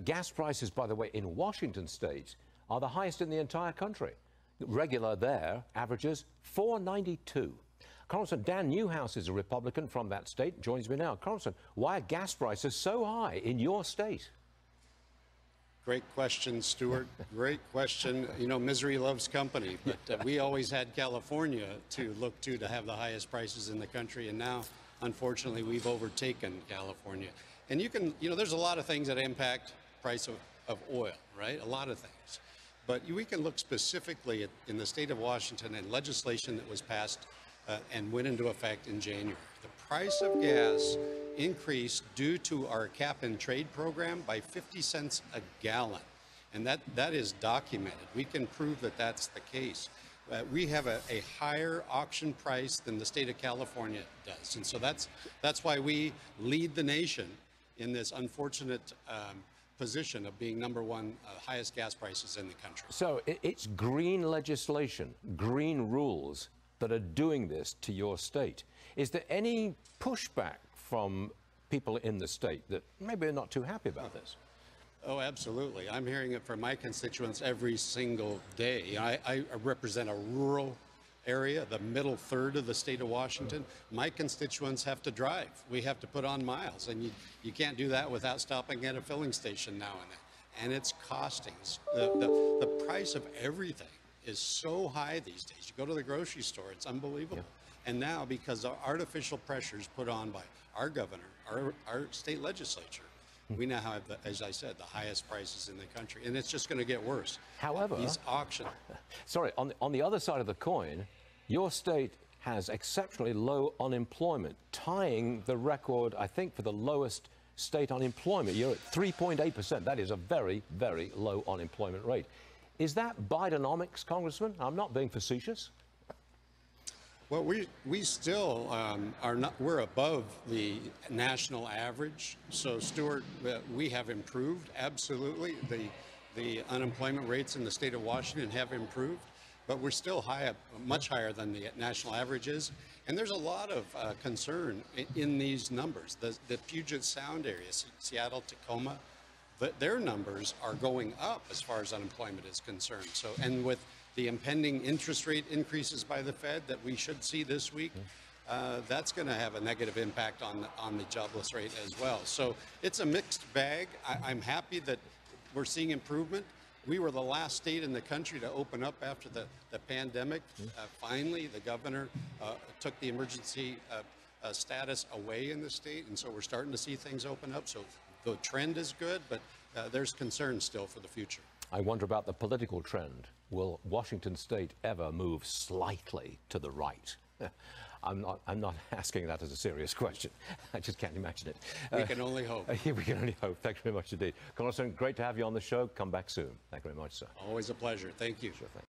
Gas prices, by the way, in Washington state are the highest in the entire country. Regular there averages $4.92. Congressman Dan Newhouse is a Republican from that state, joins me now. Congressman, why are gas prices so high in your state? Great question, Stuart. Great question. You know, misery loves company, but we always had California to look to have the highest prices in the country, and now, unfortunately, we've overtaken California. And there's a lot of things that impact price of oil, right? A lot of things. But we can look specifically in the state of Washington and legislation that was passed and went into effect in January. The price of gas increased due to our cap and trade program by 50 cents a gallon. And that is documented. We can prove that that's the case. We have a higher auction price than the state of California does. And so that's why we lead the nation in this unfortunate position of being number one highest gas prices in the country. So it's green legislation, green rules that are doing this to your state. Is there any pushback from people in the state that maybe are not too happy about this? Oh, absolutely. I'm hearing it from my constituents every single day. I represent a rural area, the middle third of the state of Washington. My constituents have to drive. We have to put on miles, and you can't do that without stopping at a filling station now and then. And it's costing. The price of everything is so high these days. You go to the grocery store, it's unbelievable. Yeah. And now, because of artificial pressures put on by our governor, our state legislature, we now have, as I said, the highest prices in the country, and it's just going to get worse. However, these auctions. Sorry, on the other side of the coin, your state has exceptionally low unemployment, tying the record, I think, for the lowest state unemployment. You're at 3.8%. That is a very, very low unemployment rate. Is that Bidenomics, Congressman? I'm not being facetious. Well, we still we're above the national average. So, Stuart, we have improved, absolutely. The unemployment rates in the state of Washington have improved, but we're still much higher than the national average is. And there's a lot of concern in these numbers. The Puget Sound area, Seattle, Tacoma, their numbers are going up as far as unemployment is concerned. So, and with the impending interest rate increases by the Fed that we should see this week, that's going to have a negative impact on the jobless rate as well. So it's a mixed bag. I'm happy that we're seeing improvement. We were the last state in the country to open up after the pandemic. Finally, the governor took the emergency status away in the state, and so we're starting to see things open up. So the trend is good, but there's concern still for the future. I wonder about the political trend. Will Washington state ever move slightly to the right? I'm not asking that as a serious question. I just can't imagine it. We can only hope. We can only hope. Thank you very much indeed. Congressman, great to have you on the show. Come back soon. Thank you very much, sir. Always a pleasure. Thank you. Sure thing.